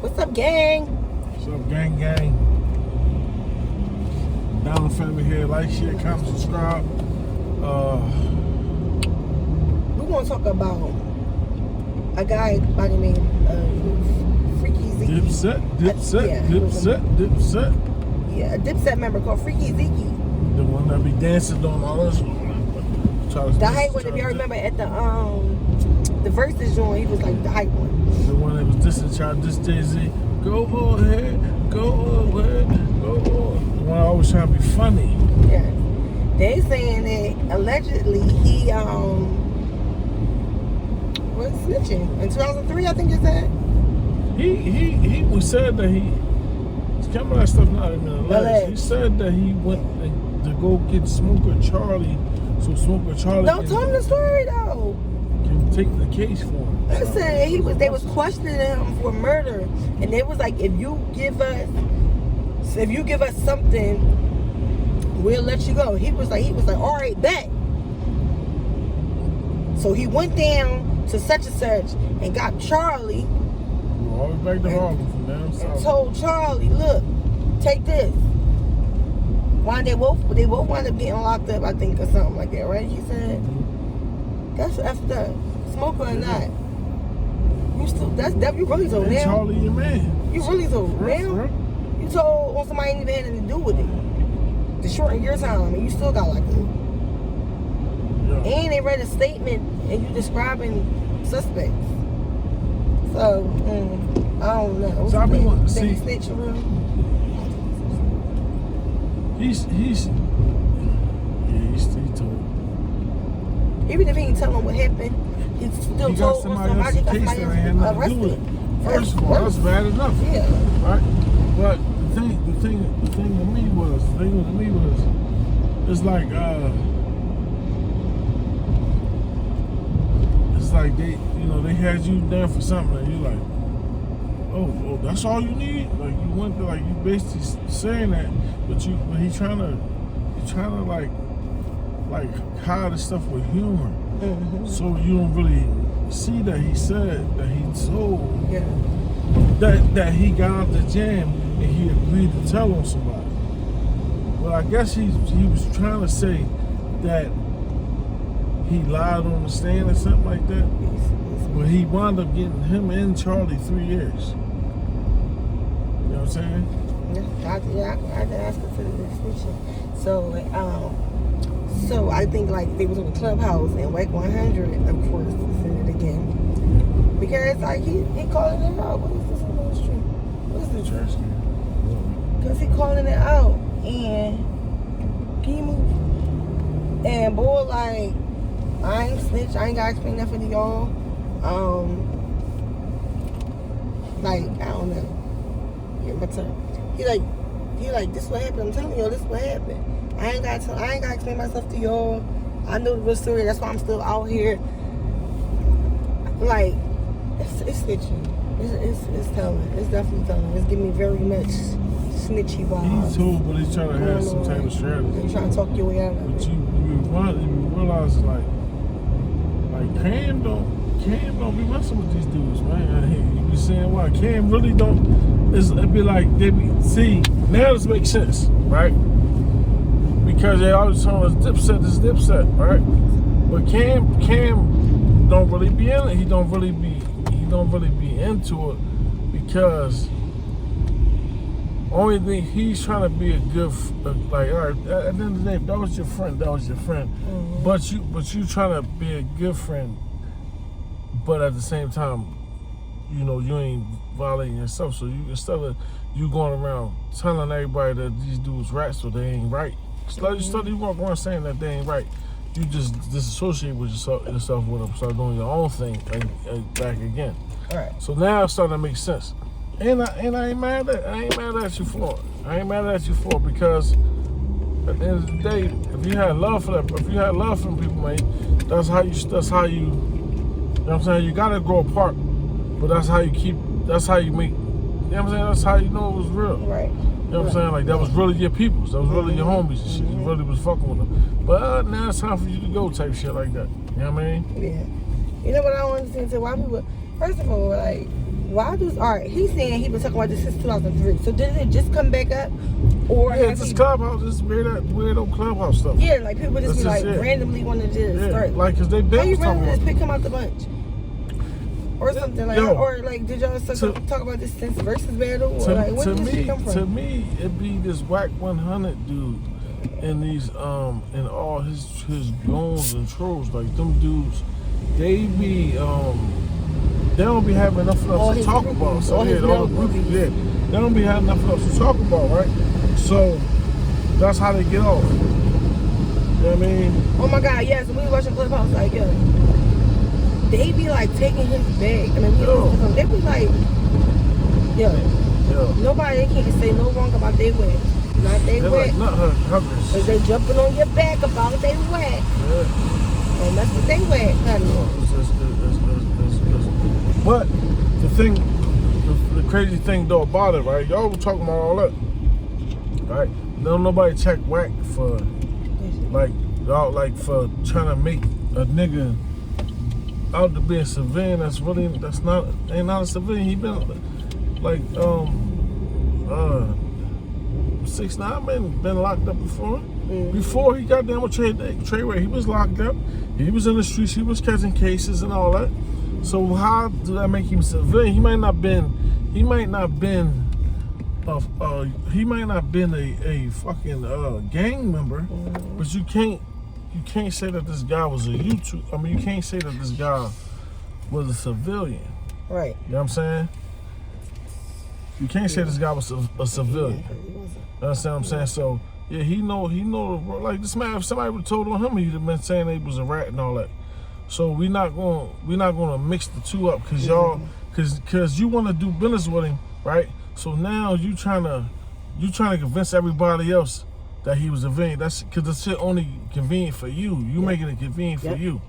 What's up, gang? What's up, gang? Down the family here. Like, share, comment, subscribe. We're going to talk about a guy by the name of Freekey Zekey. Dipset. Yeah, a Dipset member called Freekey Zekey. The one that be dancing on all this. The hype one, if y'all remember at the Versus joint, he was like the hype one. The one that was dissing, trying to diss Jay-Z. Go ahead. The one always trying to be funny. Yeah. They saying that allegedly he was snitching in 2003, I think it said. He was said that some of that stuff not even alleged. He said that he went to go get Smoker Charlie, so Smoker Charlie Don't tell him the story though. Can take the case for him. Listen, they was questioning him for murder, and they was like, if you give us something, we'll let you go. He was like, all right, bet. So he went down to such and such and got Charlie. All the way back to Harlem from down south. And told Charlie, look, take this. Why they both wound up getting locked up, I think, or something like that, right? He said, that's effed up. Smoker or not. You really told him. Charlie, your man. You really told him. You told on somebody ain't even had anything to do with it. To shorten your time, and you still got locked up. Yeah. And they read a statement, and you describing suspects. So, I don't know. So I mean, see, snitch around. He's told. Even if he ain't telling what happened, he still told somebody arrested. First of all, that's bad enough. Yeah. Right? But the thing to me was, it's like they had you there for something and you like, oh, that's all you need? Like you went to you basically saying that, but he's trying to hide the stuff with humor. Mm-hmm. So you don't really see that he said that he told that he got out the jam and he agreed to tell on somebody. Well, I guess he was trying to say that he lied on the stand or something like that. But he wound up getting him and Charlie 3 years. You know what I'm saying? I can ask him for the description. So I think they was on the Clubhouse and Wack 100, of course, said it again. Because he calling it out. What is this on the street? What is this? Trash can. Because he calling it out. And can you move? And boy, I ain't snitch. I ain't gotta explain nothing to y'all. I don't know. Yeah, my turn. He like, this what happened. I'm telling y'all, this what happened. I ain't gotta explain myself to y'all. I know the real story. That's why I'm still out here. It's snitching. It's telling. It's definitely telling. It's giving me very much snitchy vibes. He's told, but he's trying to have some type of strategy. He's trying to talk your way out of it. But you realize Cam don't be messing with these dudes, man. You be saying why Cam really don't. It'd be like see, now this makes sense, right? Because they always telling us Dipset, right? But Cam don't really be in it. He don't really be into it because only thing he's trying to be a good all right. At the end of the day, that was your friend. Mm-hmm. But you trying to be a good friend. But at the same time, you ain't violating yourself. So instead of you going around telling everybody that these dudes rats so they ain't right. Instead you walk around saying that they ain't right, you just disassociate with yourself with them, start doing your own thing and back again. All right. So now it's starting to make sense. And I ain't mad at you for it. I ain't mad at you for it because at the end of the day, if you had love for them people, man, that's how you know what I'm saying? You gotta grow apart, but that's how you make, you know what I'm saying? That's how you know it was real. Right. You know what I'm saying? That was really your peoples. That was really your homies and shit. You really was fucking with them. But now it's time for you to go type shit like that. You know what I mean? Yeah. You know what I don't understand? So why people, first of all, Why does alright? He's saying he been talking about this since 2003. So did it just come back up, or yeah, it's this clubhouse, this weirdo clubhouse stuff. Yeah, like people just be like it. randomly want to just start. Like, cause they been how you talking randomly about just pick him out the bunch, or something like, or like did y'all talk about this since versus battle, or like where did this come from? To me, it be this Wack 100 dude, and these and all his goons and trolls, like them dudes, they be they don't be having enough of to talk about. So all the groupies, they don't be having enough of to talk about, right? So that's how they get off. You know what I mean? Oh my God, yes. When we was watching Clubhouse, like they be like taking his bag. I mean, they be like, nobody can't say no wrong about their Wack. Not they Wack. Like, not her. Cause they jumping on your back about they Wack. Yeah. And that's what they Wack, But the crazy thing though about it, right? Y'all were talking about all that, right? Don't nobody check Wack for for trying to make a nigga out to be a civilian. Ain't not a civilian. He been like 6ix9ine been locked up before. Before he got down with Treyway, he was locked up. He was in the streets. He was catching cases and all that. So how do that make him civilian? He might not been a fucking gang member, but you can't say that this guy was a YouTube. I mean, you can't say that this guy was a civilian. Right. You know what I'm saying? You can't say this guy was a civilian. You understand what I'm saying? So yeah, he know like this man. If somebody would have told on him, he'd have been saying he was a rat and all that. So we're not gonna mix the two up because y'all, because you want to do business with him, right? So now you trying to convince everybody else that he was a civilian. That's because the shit only convenient for you. You making it convenient for you.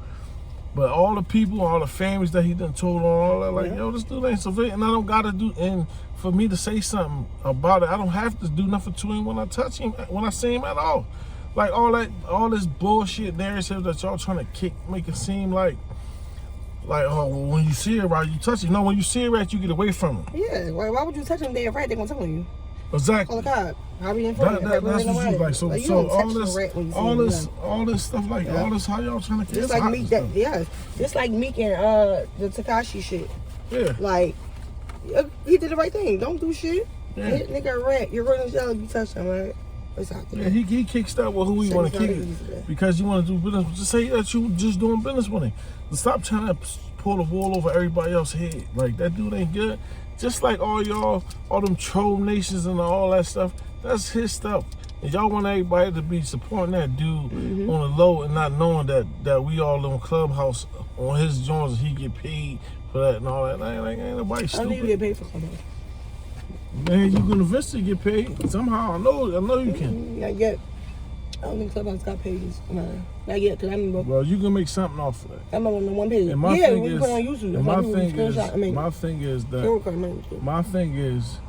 But all the people, all the families that he done told on, all that, like, yo, this dude ain't civilian, and I don't gotta do. And for me to say something about it, I don't have to do nothing to him when I touch him, when I see him at all. Like all this bullshit narrative that y'all trying to make it seem like oh, well, when you see a rat, you touch it. No, when you see a rat, you get away from him. Yeah, why would you touch him? They're right. They're gonna tell on you. Exactly. Call the cop. How be in front? That's what you like. So all this stuff like all this, how y'all trying to just like Meek just like Meek and the Tekashi shit. Yeah. Like he did the right thing. Don't do shit. Yeah. Nigga a rat. You're running jail if you touch him, right? Yeah, he kicks that with who he want to kick it because you want to do business. Just say that you just doing business with him. But stop trying to pull the wool over everybody else's head. Like that dude ain't good. Just like all them troll nations and all that stuff. That's his stuff. And y'all want everybody to be supporting that dude on the low and not knowing that we all on Clubhouse on his joints and he get paid for that and all that. Ain't nobody stupid. I know you get paid for Clubhouse. Man, you gonna eventually get paid somehow. I know you can. Not yet. I don't think Clubhouse got paid. Not yet, cause I remember. Well, you can make something off of that. I remember on the one page. And my thing is, put on YouTube. My thing is,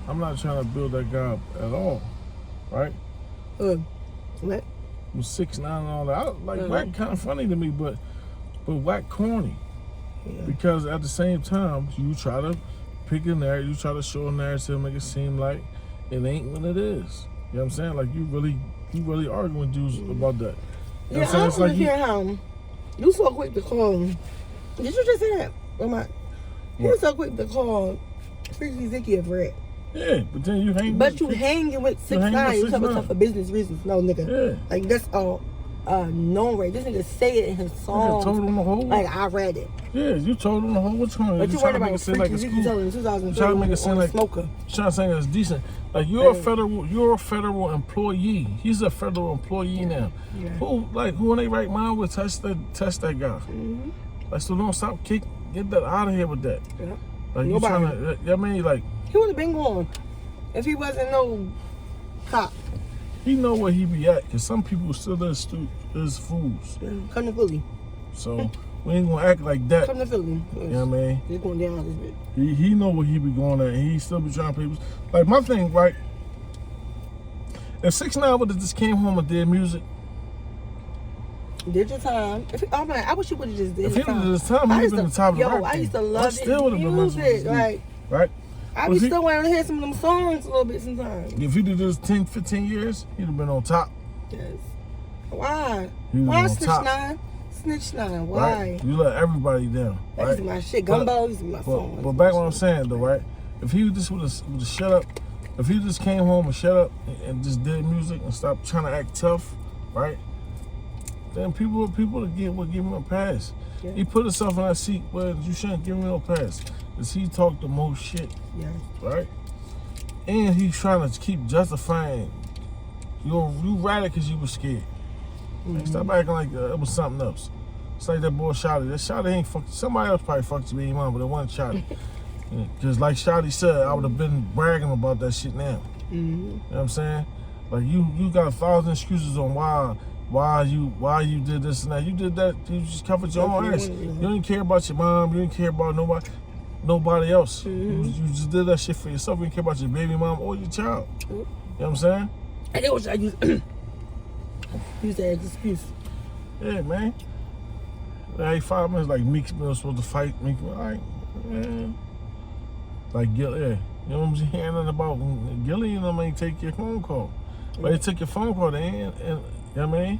I'm not trying to build that guy up at all, right? What? With 6ix9ine and all that, Wack kind of funny to me, but Wack corny. Yeah. Because at the same time, you try to pick a narrative, you try to show a narrative, make it seem like it ain't what it is. You know what I'm saying? Like you really arguing with dudes about that. You know what I'm saying? It's like how you so quick to call. Did you just say that? You were so quick to call Freekey Zekey a rat. Yeah, but then you hang. But you hanging with 6ix9ine. You talking about for business reasons. No, nigga. Yeah. Like that's all. Known right. This nigga say it in his song. Told him the whole. Like I read it. Yeah, you told him the whole. What's wrong? But you worried about Freekey Zekey telling in 2003. Trying to make it seem like smoker. Trying to say it's decent. Like you're a federal employee. He's a federal employee now. Yeah. Who in their right mind would test that guy? Like so, don't stop get that out of here with that. Yeah. Like you trying to. I mean, like he would have been gone if he wasn't no cop. He know where he be at, cause some people still is fools. Come to Philly. So we ain't gonna act like that. Come to Philly. You know what I mean? He's going down this bit. He know where he be going at, and he still be trying to pay. Like my thing, right? If 6ix9ine would have just came home and did music, Did your time. Oh man, I wish you would have just did If his he time. did his time, he'd been the top of the rap I used to game. love I still would have been messing with music. this Like, dude, right? I be still wanting to hear some of them songs a little bit sometimes. If he did this 10, 15 years, he'd have been on top. Yes. Why? He Why was on Snitch top. 9? Snitch 9. Why? Right? You let everybody down. That Right? used to be my shit. Gumbo used to be my song. But back what I'm saying though, right? If he just would have shut up, if he just came home and shut up and just did music and stopped trying to act tough, right? Then people would give him a pass. Yeah. He put himself in that seat where you shouldn't give him no pass. Because he talked the most shit. Yeah. Right? And he's trying to keep justifying you ratted because you were scared. Like, stop acting like it was something else. It's like that boy Shotty. That Shotty ain't fucked. Somebody else probably fucked your baby mom, but it wasn't Shotty. Because like Shotty said, I would have been bragging about that shit now. You know what I'm saying? Like you got 1,000 excuses on why you did this and that. You did that. You just covered your own ass. You didn't care about your mom. You didn't care about nobody else. You just did that shit for yourself. You didn't care about your baby mom or your child. You know what I'm saying? I get what I use. Use that as an excuse. Yeah, man. Like 5 minutes, like Meek Mill supposed to fight Meek Mill. Like, man. Like, yeah. You know what I'm saying? Nothing about Gilly and them ain't take your phone call. But they took your phone call, they ain't, and you know what I mean?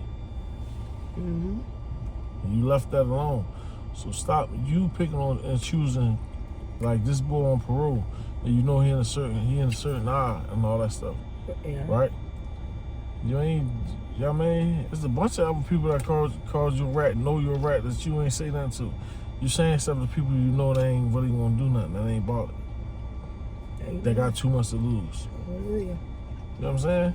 And you left that alone. So stop you picking on and choosing like this boy on parole. And you know he in a certain eye and all that stuff. Yeah. Right? You ain't, you know what I mean? There's a bunch of other people that calls you a rat, know you're a rat, that you ain't say nothing to. You saying stuff to people you know they ain't really gonna do nothing, that ain't bothered. They got too much to lose. Hallelujah. You know what I'm saying?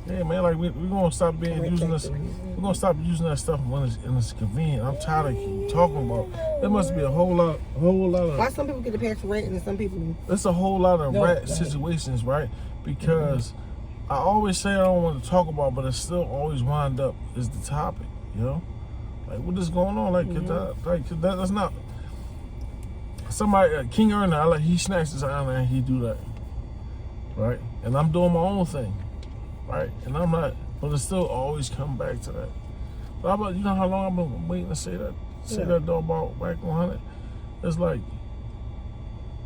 Yeah, man, like we gonna stop using this. We're gonna stop using that stuff when it's convenient. I'm tired of keep talking about. There must be a whole lot of. Why some people get the pass for ranting and some people? There's a whole lot of rat situations, right? Because I always say I don't want to talk about, but it still always wind up is the topic. You know, like what is going on? Like, that's not. Somebody, King Erna, he snatched his honor and he do that, right? And I'm doing my own thing, right? And I'm not, but it still always come back to that. But how about, you know how long I've been waiting to say that though about Wack 100? It's like,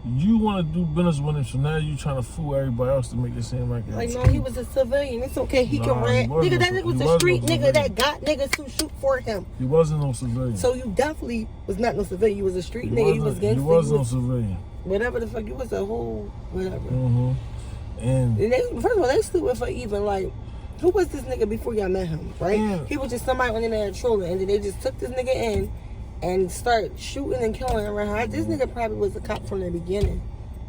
you want to do business with him, so now you trying to fool everybody else to make it seem like it's... Like, no, he was a civilian. It's okay. He can rant. Nigga, that nigga was a street nigga that got niggas to shoot for him. He wasn't no civilian. So you definitely was not no civilian. You was a street nigga. You was gangster. He was no civilian. Whatever the fuck. You was a whole whatever. And they, first of all, they stupid for even like, who was this nigga before y'all met him, right? Yeah. He was just somebody on there trolling, and then they just took this nigga in and start shooting and killing around. This nigga probably was a cop from the beginning.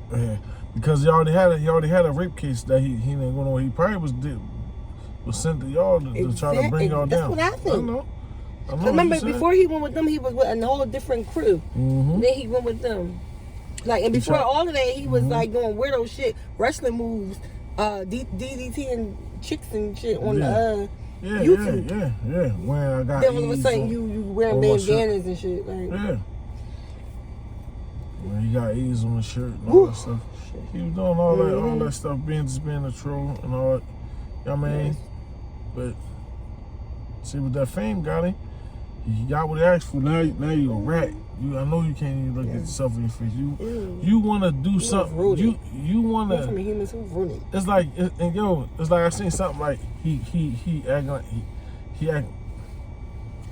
Yeah, because he already had a rape case that he didn't go on. He probably was sent to y'all to try to bring y'all down. That's what I think. I know. Remember, before he went with them, he was with a whole different crew. Then he went with them. Like, and before all of that, he was like doing weirdo shit, wrestling moves, DDT and chicks and shit on the YouTube. Yeah. When I got then all of a sudden you wearing bandanas and shit. Like, yeah. When he got A's on the shirt and all that stuff. He was doing all that stuff, being a troll and all that. You know what I mean? But see, with that fame got him. He got what he asked for. Now you a rat. I know you can't even look at yourself in your face. You want to do something. You want to. From a human so rude. It's like it's like I seen something like he acting like he act.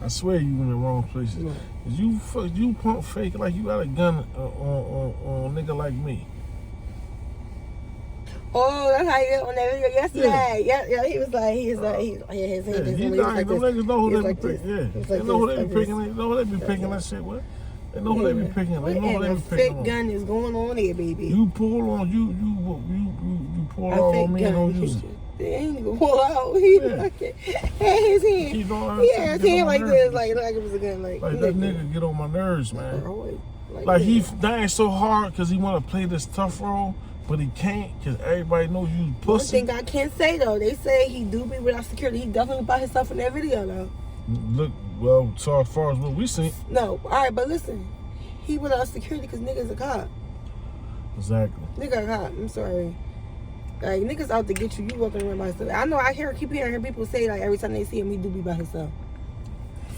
I swear you in the wrong places. You pump fake like you got a gun on a nigga like me. Oh, that's how he did on that video yesterday. Yeah, he was like, his hand is Them niggas know who they be picking. Yeah, they know who they be picking. They know who they be picking that shit with. They know who they be picking. They know who they be picking. Fake gun is going on there, baby. You pull on you pull out on me and don't use it. They ain't even pull out. He had his hand. He had his hand like this, like it was a gun. Like that nigga get on my nerves, man. Like he dying so hard because he want to play this tough role. But he can't because everybody knows you pussy. One thing I can't say though, they say he do be without security. He definitely by himself in that video though. Look, well, so as far as what we seen. No, all right, but listen, he without security because niggas a cop. Exactly. Nigga a cop. I'm sorry. Like niggas out to get you. You walking around by yourself. I know. Keep hearing people say like every time they see him, he do be by himself.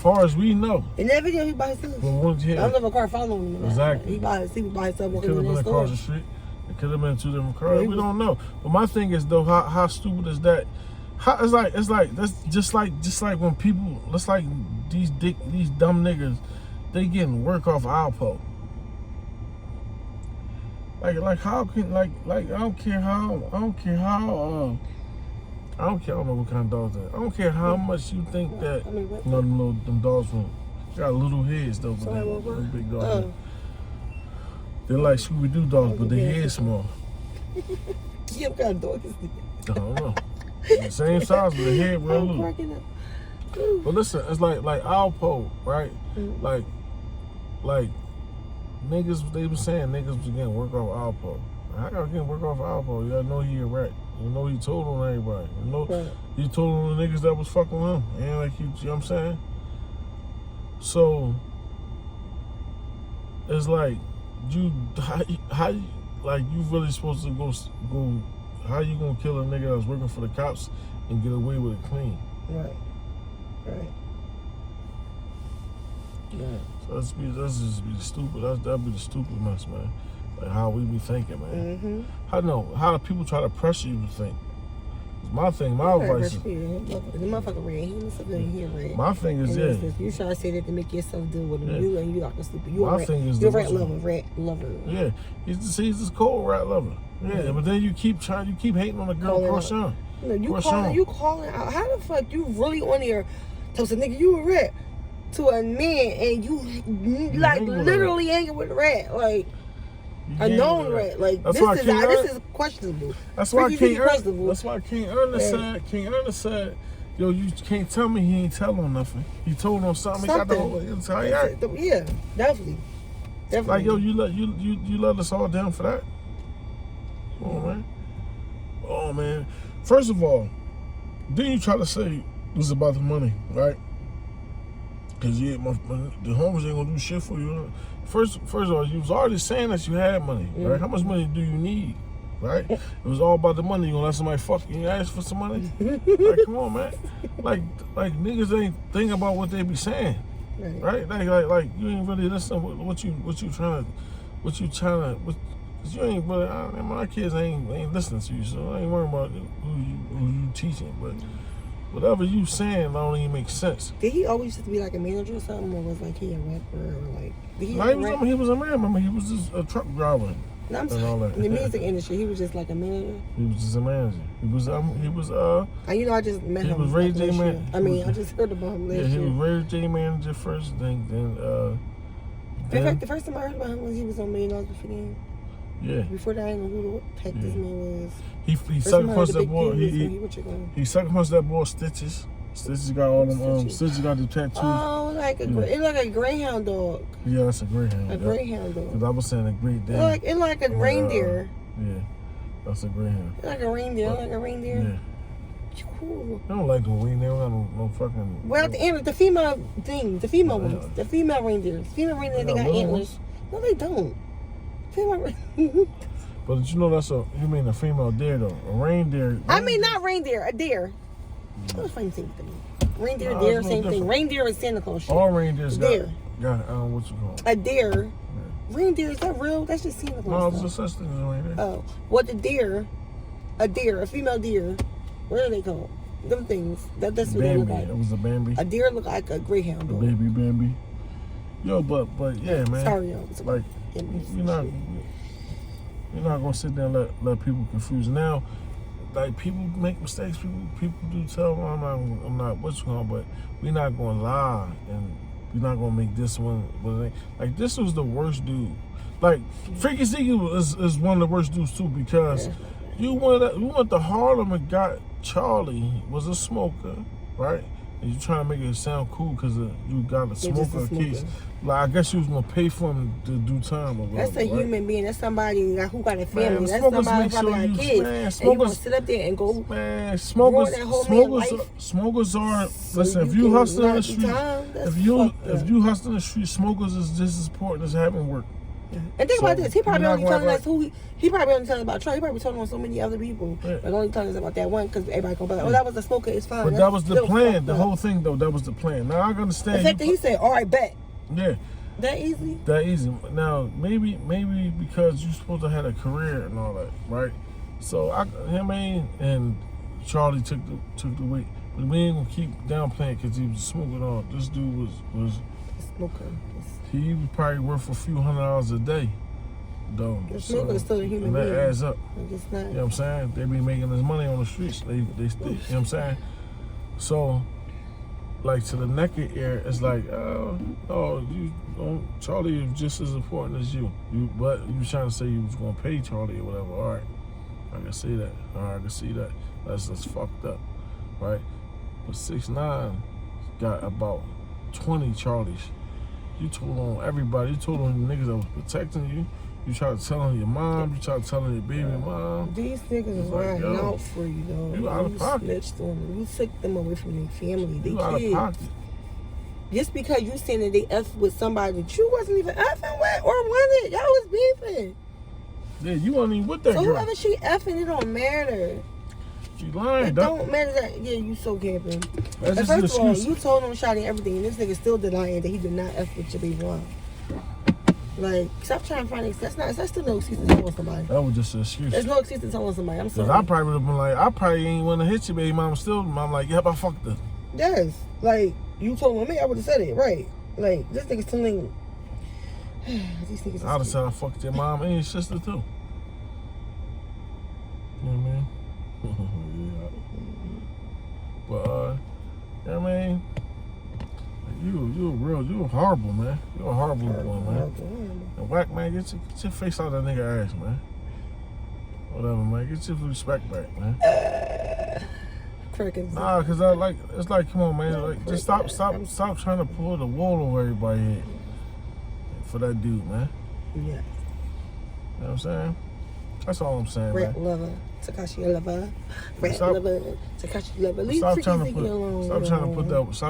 far as we know. In that video, he by himself. Yeah. I don't know if a car following him. Exactly. He by himself. It could have been across the street. It could have been 2 different cars. We don't know. But my thing is though, how stupid is that? It's like that's just like when people, it's like these dumb niggas, they getting work off Alpo. Like how can I don't care I don't know what kind of dogs that. I don't care how much you think that them dogs got little heads though, but they big dogs. They're like Scooby-Doo dogs, but their head's small. Yeah, what kind of dog is this? I don't know. The same size, but the head real little. But listen, it's like Alpo, right? Like niggas, they was saying niggas was getting work off Alpo. I gotta get work off Alpo. Y'all know he a rat. You know he told on everybody. You know he told on the niggas that was fucking with him. And like you know what I'm saying? So it's like how you really supposed to go how you gonna kill a nigga that's working for the cops and get away with it clean? Right. Yeah. So that's just be stupid. That'd be the stupidness, man. Like how we be thinking, man. How do people try to pressure you to think? My advice is. The motherfucker red. He was something here red. My thing is, you trying to say that to make yourself deal with him. Yeah. You like the stupid. You my thing is you're rat lover. Yeah, he's this cold rat lover. Yeah, but then you keep hating on the girl crush on. You calling out. How the fuck you really on here? Tell some nigga you a rat to a man and you like literally hanging with a rat like. A known rat, like this is questionable. That's why I can't earn. That's why I can't earn the side. Can't earn the side. Yo, you can't tell me he ain't tell on nothing. He told on something. He got the whole entire act. Yeah, definitely. Like yo, you let us all down for that. Come on, man. Oh man. First of all, then you try to say it was about the money, right? Cause the homies ain't gonna do shit for you. First of all, you was already saying that you had money, right? How much money do you need, right? It was all about the money. You gonna let somebody fuck you and ask for some money? Like, come on, man. Like niggas ain't thinking about what they be saying, right? Like you ain't really listening to what you trying to. Cause you ain't really. My kids ain't listening to you, so I ain't worrying about who you teaching, but. Whatever you saying don't even make sense. Did he always used to be like a manager or something, or was like he a rapper or like? He was a man. Remember, he was just a truck driver. No, I'm sorry. In the music industry, he was just like a manager. He was just a manager. He was. You know, I just met him. He was Ray J man. I just heard about him last year. Yeah, he was Ray J manager first. Then. In fact, the first time I heard about him was he was on $1 Million Before the Game. Yeah. Before that, I didn't know who the heck this man was. He sucker punched that boy. He sucker punched that boy Stitches. Stitches got all them. Stitches got the tattoos. Oh, it's like a greyhound dog. Yeah, that's a greyhound. A greyhound dog. Because I was saying a Great Dane. It's like a reindeer. Yeah, that's a greyhound. It's like a reindeer. Yeah. Cool. I don't like the reindeer. I don't no fucking. Well, at the end, the female ones, the female reindeers, they got antlers. No, they don't. But you know you mean a female deer though. A reindeer. I mean not reindeer, a deer. What the same thing to me? Reindeer, deer, same thing. Reindeer is Santa Claus shit. All reindeers deer. Got what you call it? A deer. Yeah. Reindeer, is that real? That's just Santa Claus. No, it's a such thing as a reindeer. Oh. What a female deer. What are they called? Them things. That's what Bambi. they look like. It was a Bambi. A deer look like a greyhound dog. Baby Bambi. Yo, but yeah, man. Sorry, y'all. Like you're not gonna sit there and let people confuse. Now, like people make mistakes. People do tell them I'm not what you call, but we're not gonna lie and we're not gonna make this one. Like this was the worst dude. Like Freekey Zekey is one of the worst dudes too because you went to Harlem and got Charlie was a smoker, right? And you trying to make it sound cool because you got a smoker case. Like I guess you was gonna pay for him to do time or whatever. That's a human being. That's somebody who got a family. Man, that's somebody who probably got kids. Man, and you gonna sit up there and go. Man, smokers are. Listen, if you hustle in the street, if you hustle in the street, smokers is just as important as having work. And think about this. He probably only telling us who He probably only telling about Charlie. He probably told on so many other people. Yeah. But only telling us about that one because everybody gonna be like, oh, that was the smoker. It's fine. But that was the still plan. The fucked up. whole thing, though, that was the plan. Now, I can understand. The fact that he said, all right, bet. Yeah. That easy? That easy. Now, maybe because you're supposed to have a career and all that, right? So, him and Charlie took the weight. But we ain't gonna keep downplaying because he was smoking on. This dude was Smoker. he was probably worth a few $100s a day, though. The smoker is still a human and being. that adds up. It's not. You know what I'm saying? They be making this money on the streets. They you know what I'm saying? So, like, to the naked ear, it's like, Charlie is just as important as you. But you trying to say you was gonna pay Charlie or whatever. All right, I can see that. All right, I can see that. That's fucked up, right? But 6ix9ine got about 20 Charlies. You told on everybody. You told on the niggas that was protecting you. You tried to tell on your mom. You tried to tell on your baby mom. These niggas is like, riding yo, out for you, though. You out of pocket. Snitched on them. You took them away from their family. They You out of kids. pocket. Just because you saying that they F with somebody that you wasn't even effing with or wanted. Y'all was beefing. Yeah, you wasn't even with that So girl. whoever she effing, it don't matter. You lying, It dog. don't matter that, yeah, you so camping. That's And just an first of all, excuse. you told him Shotty everything, and this nigga still denying that he did not F with your baby mom. Like, stop trying to find that's still no excuse to tell on somebody. That was just an excuse. There's no excuse to tell on somebody. I'm Because sorry. I probably would have been like, I probably ain't want to hit your baby mama still. I'm like, yep, I fucked her. Yes. Like, you told on me, I would have said it, right? Like, this nigga's telling. These niggas. I would have said I fucked your mom and your sister too. You know what I mean? But, you know what I mean? You a horrible, man. You a horrible boy, man. And Wack, man, get your face out of that nigga ass, man. Whatever, man. Get your respect back, man. Crickets. Nah, cause it's like, come on, man. Like, just stop trying to pull the wool over everybody's head for that dude, man. Yeah. You know what I'm saying? That's all I'm saying, Rat man. lover. Takashi lover. Rat Stop- lover. Takashi lover. Leave Stop Freekey trying to Zekey alone. stop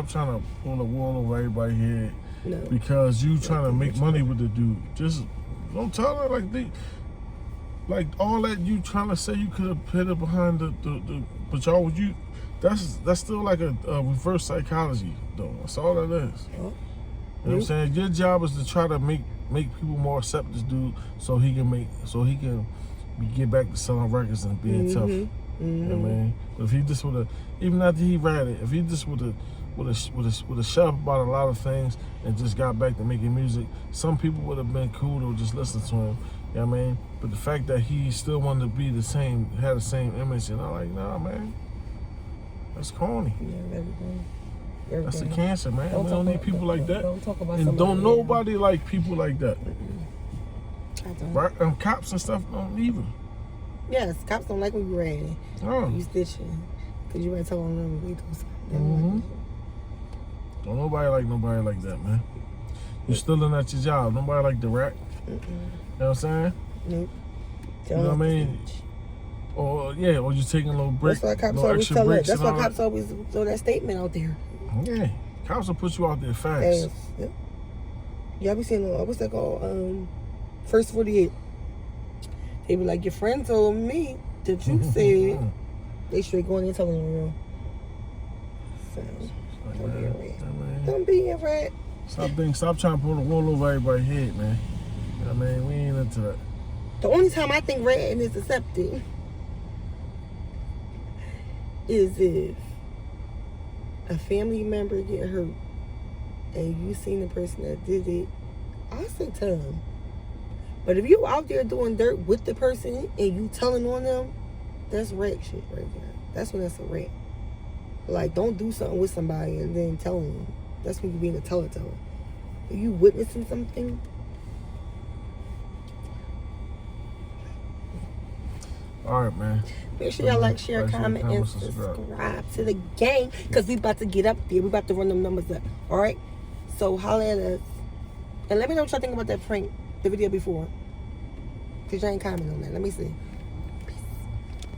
trying to pull the wool over everybody's head No. because you trying to make money with the dude. Just don't tell her like all that you trying to say you could have put it behind the but y'all would you that's still like a reverse psychology though. That's all that is. Oh. You know what I'm saying? Your job is to try to make people more accept this dude so he can get back to selling records and being tough. You know what I mean? But if he just would have, even after he ran it, if he just would have shut up about a lot of things and just got back to making music, some people would have been cool to just listen to him. You know what I mean? But the fact that he still wanted to be the same, had the same image, and I'm like, nah, man, that's corny. Yeah, everything. That's a cancer, man. We don't need people like that. Don't talk about And somebody don't nobody like people like that. I don't. Right? Cops and stuff don't either. Yes, cops don't like when you ran. Oh. You stitching. Because you ain't telling them we do something. Mhm. Don't nobody like that, man. You still in at your job. Nobody like the rat. You know what I'm saying? Nope. You know what I mean? Or you taking a little break. That's why cops little always extra tell that. breaks That's and why all cops always throw that statement out there. Yeah. Cops will put you out there fast. Fast. Yep. Y'all be seeing, what's that called? First 48. They be like, your friend told me that you said they straight going and telling the real. So, don't be a rat. Don't be a rat. Stop trying to pull the wool over everybody's head, man. You know what I mean? We ain't into that. The only time I think ratting is accepted is if a family member get hurt and you seen the person that did it, I say tell them. But if you out there doing dirt with the person and you telling on them, that's rat shit right there. That's when that's a rat. Like, don't do something with somebody and then tell them. That's when you being a teller. If you witnessing something, All right, man. make sure y'all like, share, comment, and subscribe to the gang. Because we about to get up there. We about to run them numbers up. All right? So holla at us. And let me know what y'all think about that prank, the video before. Because y'all ain't commenting on that. Let me see.